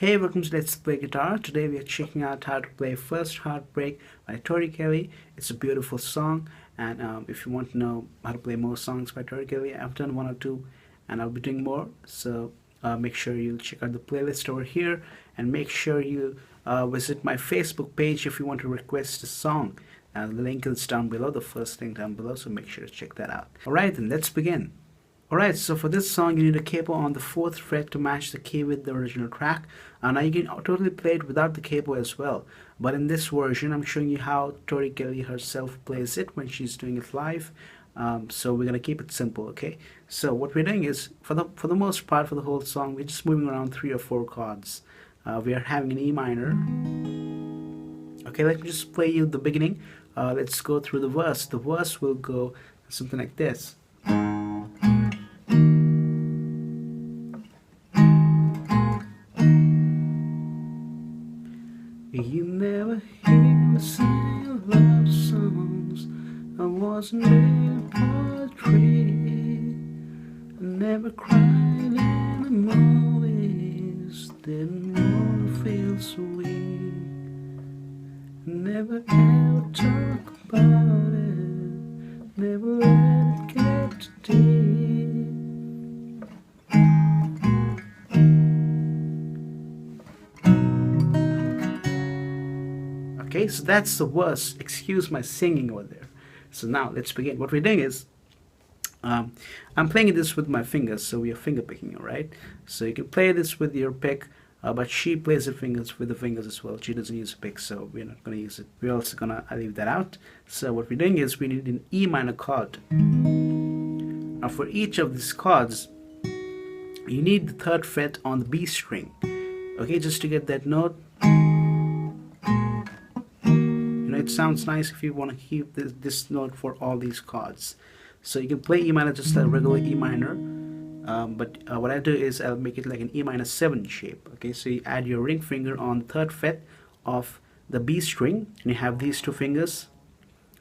Hey, welcome to Let's Play Guitar. Today we are checking out how to play First Heartbreak by Tori Kelly. It's a beautiful song, and if you want to know how to play more songs by Tori Kelly, I've done one or two and I'll be doing more. So make sure you check out the playlist over here, and make sure you visit my Facebook page if you want to request a song. The link is down below, the first link down below, so make sure to check that out. Alright, then let's begin. Alright, so for this song you need a capo on the 4th fret to match the key with the original track. Now you can totally play it without the capo as well, but in this version I'm showing you how Tori Kelly herself plays it when she's doing it live. So we're gonna keep it simple, okay? So what we're doing is, for the most part, for the whole song, we're just moving around 3 or 4 chords. We are having an E minor. Okay, let me just play you the beginning. Let's go through the verse. The verse will go something like this. You never hear me sing love songs. I wasn't made poetry. I never cried in the movies. Didn't wanna feel so weak. Never ever talk about it. Never let it get too deep. Okay, so that's the verse. Excuse my singing over there. So now let's begin. What we're doing is, I'm playing this with my fingers, so we are finger picking, alright? So you can play this with your pick, but she plays the fingers with the fingers as well. She doesn't use a pick, so we're not going to use it. We're also going to leave that out. So what we're doing is, we need an E minor chord. Now for each of these chords, you need the 3rd fret on the B string. Okay, just to get that note. It sounds nice if you want to keep this note for all these chords. So you can play E minor just a regular E minor, but what I do is I'll make it like an E minor 7 shape. Okay, so you add your ring finger on the 3rd fret of the B string, and you have these 2 fingers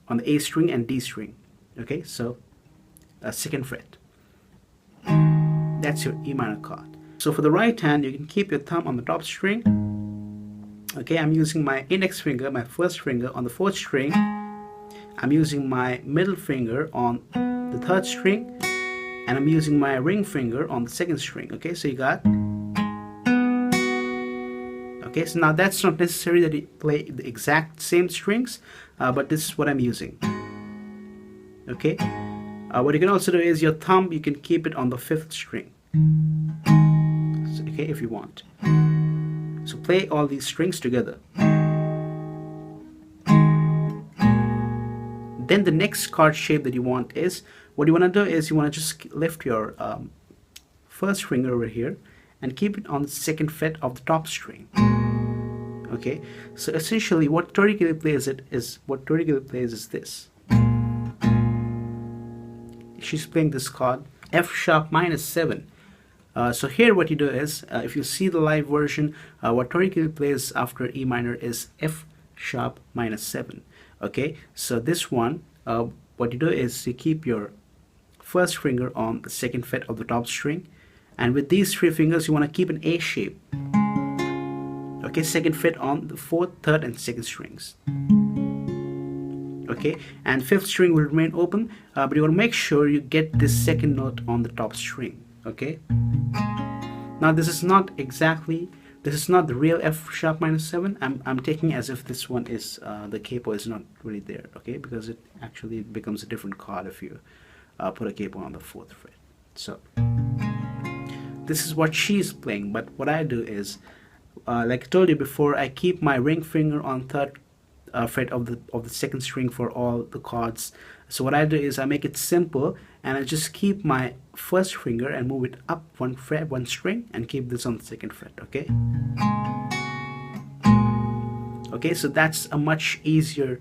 on the A string and D string. Okay, so 2nd fret. That's your E minor chord. So for the right hand, you can keep your thumb on the top string. Okay, I'm using my index finger, my 1st finger on the 4th string. I'm using my middle finger on the 3rd string, and I'm using my ring finger on the 2nd string. Okay, so you got. Okay, so now that's not necessary that you play the exact same strings, but this is what I'm using. Okay, what you can also do is your thumb, you can keep it on the 5th string. So, okay, if you want. So play all these strings together. Then the next chord shape that you want is, what you want to do is, you want to just lift your 1st finger over here and keep it on the 2nd fret of the top string. Okay, so essentially what Tori Kelly plays is this. She's playing this chord F sharp minus 7. So here what you do is, if you see the live version, what Tori Kelly plays after E minor is F sharp minus 7. Okay, so this one, what you do is you keep your 1st finger on the 2nd fret of the top string, and with these 3 fingers you want to keep an A shape. Okay, 2nd fret on the 4th, 3rd and 2nd strings. Okay, and 5th string will remain open, but you want to make sure you get this 2nd note on the top string. Okay, now this is not the real F sharp minus 7. I'm taking as if this one is the capo is not really there. Okay, because it actually becomes a different chord if you put a capo on the 4th fret. So this is what she's playing, but what I do is, like I told you before, I keep my ring finger on 3rd fret of the 2nd string for all the chords. So what I do is I make it simple, and I just keep my 1st finger and move it up 1 fret, 1 string, and keep this on the 2nd fret. Okay. Okay, so that's a much easier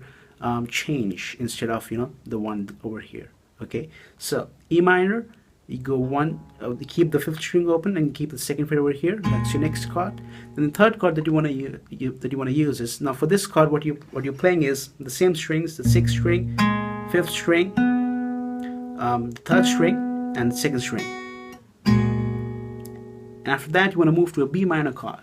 change instead of the one over here. Okay, so E minor, you go 1, keep the 5th string open and keep the 2nd fret over here. That's your next chord. Then the 3rd chord that you want to use is, now for this chord, what you're playing is the same strings, the 6th string, 5th string, the 3rd string, and the 2nd string. And after that, you want to move to a B minor chord.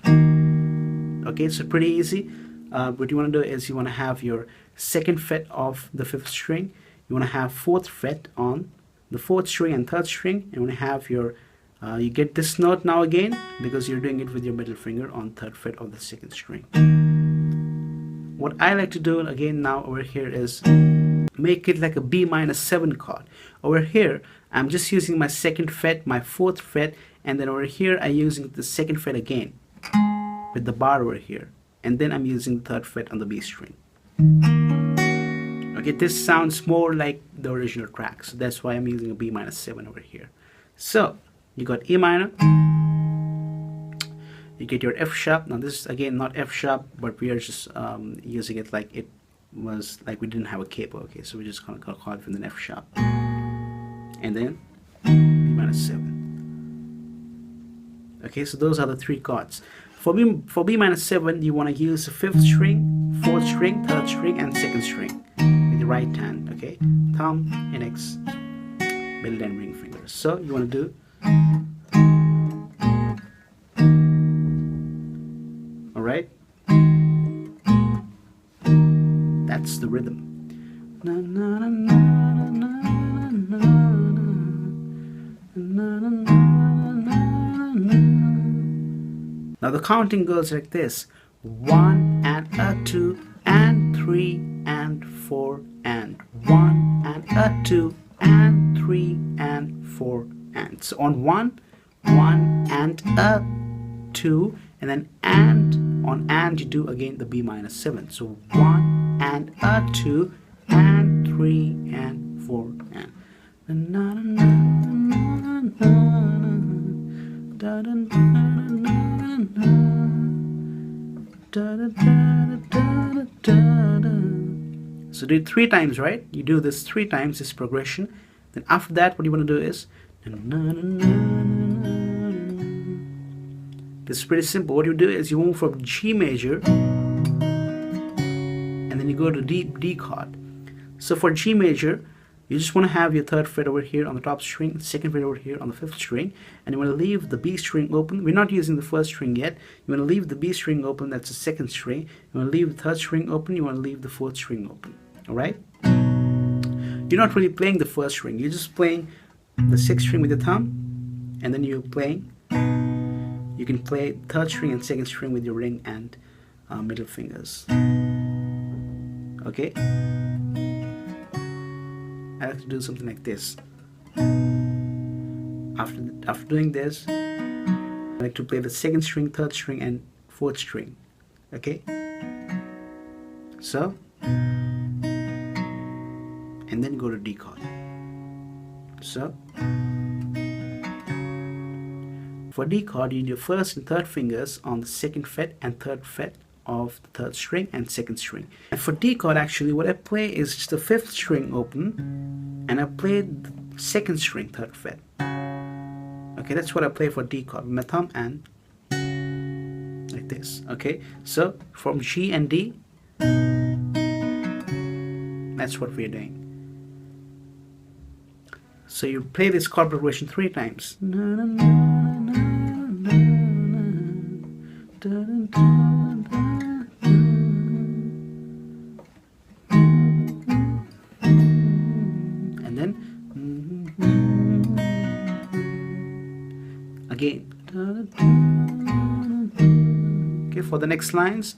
Okay, so pretty easy. What you want to do is you want to have your second fret of the fifth string. You want to have fourth fret on the fourth string and third string. You want to have your you get this note now again because you're doing it with your middle finger on third fret of the second string. What I like to do again now over here is make it like a B minus 7 chord. Over here I'm just using my second fret, my fourth fret, and then over here I'm using the second fret again with the bar over here, and then I'm using the third fret on the B string. Okay, this sounds more like the original track, so that's why I'm using a B minus 7 over here. So you got E minor, you get your F sharp. Now this is again not F sharp, but we are just using it like it was like we didn't have a capo. Okay, so we're just gonna call it with an F sharp, and then B minus 7. Okay, so those are the three chords. For B minus 7, you want to use the fifth string, fourth string, third string, and second string with the right hand. Okay, thumb, index, middle, and ring fingers. So you want to do. All right, that's the rhythm. Na, na, na, na, na, na, na, na, na. Now the counting goes like this: 1 and a 2 and 3 and 4 and 1 and a 2 and 3 and 4 and. So on 1 and a 2, and then on and you do again the B minus 7. So 1 and a 2 and 3 and 4 and. Na, na, na, na, na, da, da, da, da, da, da, da, da, da. So do it 3 times, right? You do this 3 times, this progression. Then after that, what you want to do is this is pretty simple. What you do is you move from G major and then you go to D chord. So for G major, you just want to have your third fret over here on the top string, second fret over here on the fifth string, and you want to leave the B string open. We're not using the first string yet. You want to leave the B string open, that's the second string. You want to leave the third string open, you want to leave the fourth string open. Alright? You're not really playing the first string, you're just playing the sixth string with the thumb, and then you can play third string and second string with your ring and middle fingers. Okay? I like to do something like this. After doing this, I like to play the second string, third string, and fourth string. Okay? So, and then go to D chord. So, for D chord, you need your first and third fingers on the second fret and third fret of the third string and second string. And for D chord, actually what I play is just the fifth string open and I play the second string third fret. Okay, that's what I play for D chord with my thumb and like this. Okay, so from G and D, that's what we're doing. So you play this chord progression 3 times. Again. Okay, for the next lines.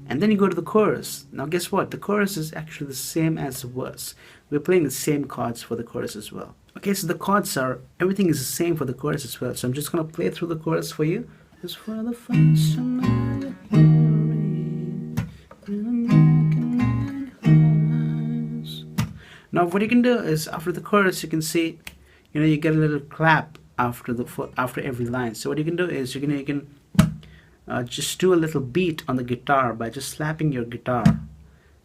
And then you go to the chorus. Now guess what? The chorus is actually the same as the verse. We're playing the same chords for the chorus as well. Okay, so the chords are, everything is the same for the chorus as well. So I'm just going to play through the chorus for you. Just for the first time I now what you can do is after the chorus you can see, you get a little clap after every line. So what you can do is you can just do a little beat on the guitar by just slapping your guitar,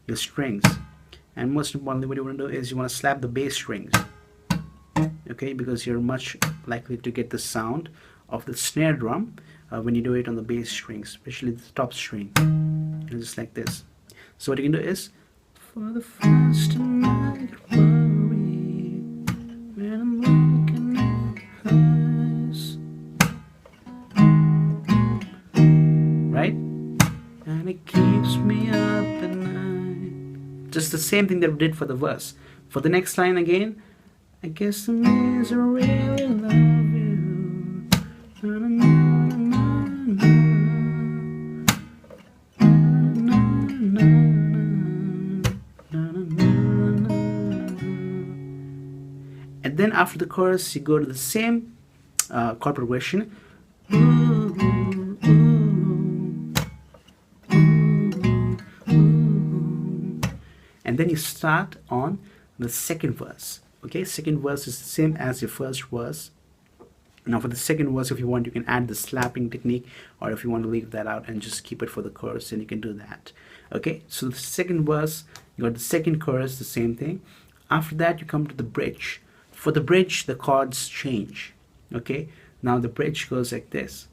your strings. And most importantly, what you want to do is you want to slap the bass strings. Okay, because you're much likely to get the sound of the snare drum when you do it on the bass strings, especially the top string. Just like this. So what you can do is for the first time I get worried when I'm looking at her eyes. Right? And it keeps me up at night. Just the same thing that we did for the verse. For the next line again, I guess the means I really love you. Na, na, na, na, na, na, na, na, na. And then after the chorus, you go to the same chord progression. And then you start on the second verse. Okay, second verse is the same as your first verse. Now for the second verse, if you want, you can add the slapping technique, or if you want to leave that out and just keep it for the chorus, then you can do that. Okay, so the second verse, you got the second chorus, the same thing. After that, you come to the bridge. For the bridge, the chords change. Okay, now the bridge goes like this.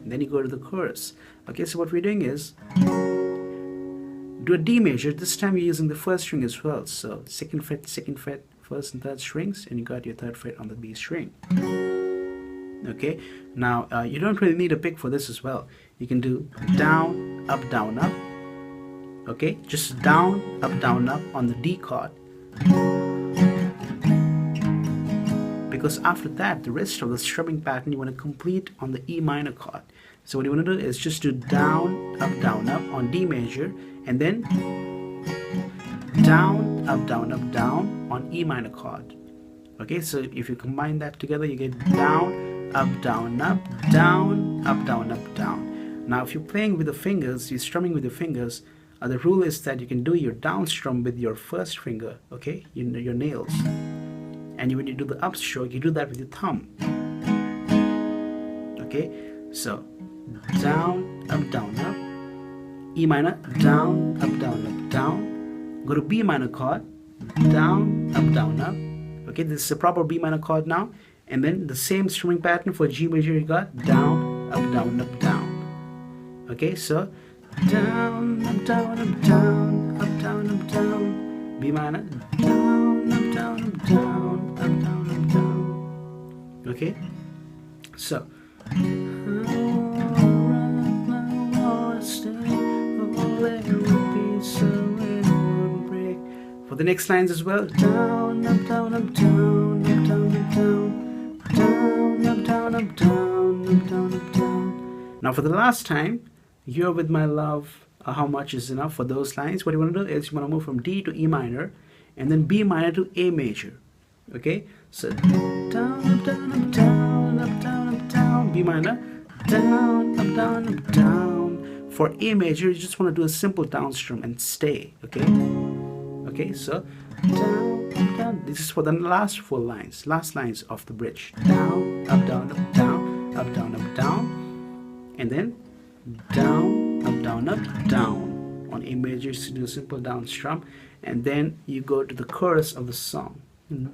Then you go to the chorus. Okay, so what we're doing is do a D major. This time you're using the first string as well. So second fret, first and third strings, and you got your third fret on the B string. Okay, now you don't really need a pick for this as well. You can do down, up, down, up. Okay, just down, up on the D chord. Because after that, the rest of the strumming pattern you want to complete on the E minor chord. So what you want to do is just do down, up on D major, and then down, up, down on E minor chord. Okay, so if you combine that together, you get down, up, down, down, up, down. Now, if you're playing with the fingers, you're strumming with your fingers, the rule is that you can do your down strum with your first finger, okay, your nails. And when you do the up stroke, you do that with your thumb. Okay, so down, up, E minor, down, up, down. Go to B minor chord, down, up. Okay, this is a proper B minor chord now. And then the same strumming pattern for G major, you got down, up, down. Okay, so down, up, down, up, down. B minor, down, up, down. Okay, so for the next lines as well, down, up, down, up, down, up, down, up, down, down, up, down, up, down, up, down, up, down. Now for the last time, you're with my love, how much is enough? For those lines, what you want to do is you want to move from D to E minor, and then B minor to A major. Okay, so down, up, down, up, down, up, down, up, down, B minor, down, up, down, up, down. For A major, you just want to do a simple down strum and stay. Okay, okay, so down, up, down. This is for the last four lines, last lines of the bridge. Down, up, down, up, down, up, down, up, down, and then down, up, down. On A major, you do a simple down strum, and then you go to the chorus of the song. You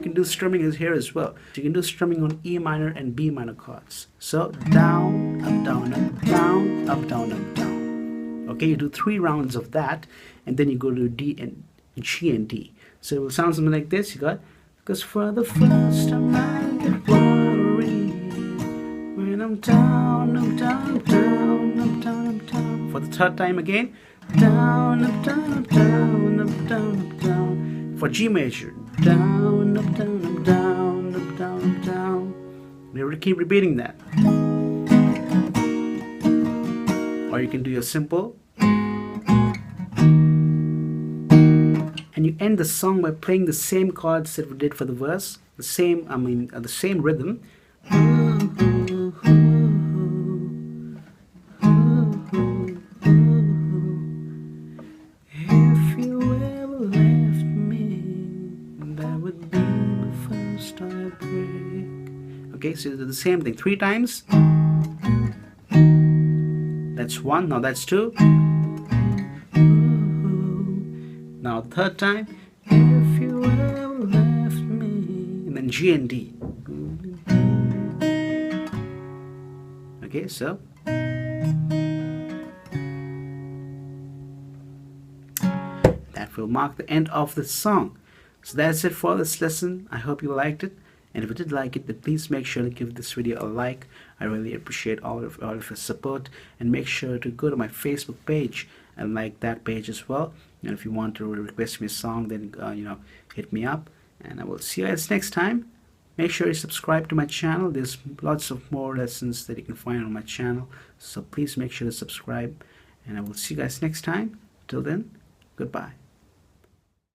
can do strumming here as well. You can do strumming on E minor and B minor chords. So down, up, down, up, down, up, down, up, down. Okay, you do 3 rounds of that, and then you go to D and G and D. So it will sound something like this. You got, because for the first time I get worried when I'm down, up, down, up, down, up, down, up, down. For the third time again, down, up, down, up, down, up, down, up, down. For G major, down, up, down, up, down, up, down, up, down. We keep repeating that. Or you can do your simple. And you end the song by playing the same chords that we did for the verse, the same rhythm. If you ever left me Okay, so you do the same thing 3 times. That's 1. Now that's 2. Now third time. If you ever left me. And then G and D. Okay, so that will mark the end of the song. So that's it for this lesson. I hope you liked it. And if you did like it, then please make sure to give this video a like. I really appreciate all of your support. And make sure to go to my Facebook page and like that page as well. And if you want to request me a song, then hit me up. And I will see you guys next time. Make sure you subscribe to my channel. There's lots of more lessons that you can find on my channel. So please make sure to subscribe. And I will see you guys next time. Till then, goodbye.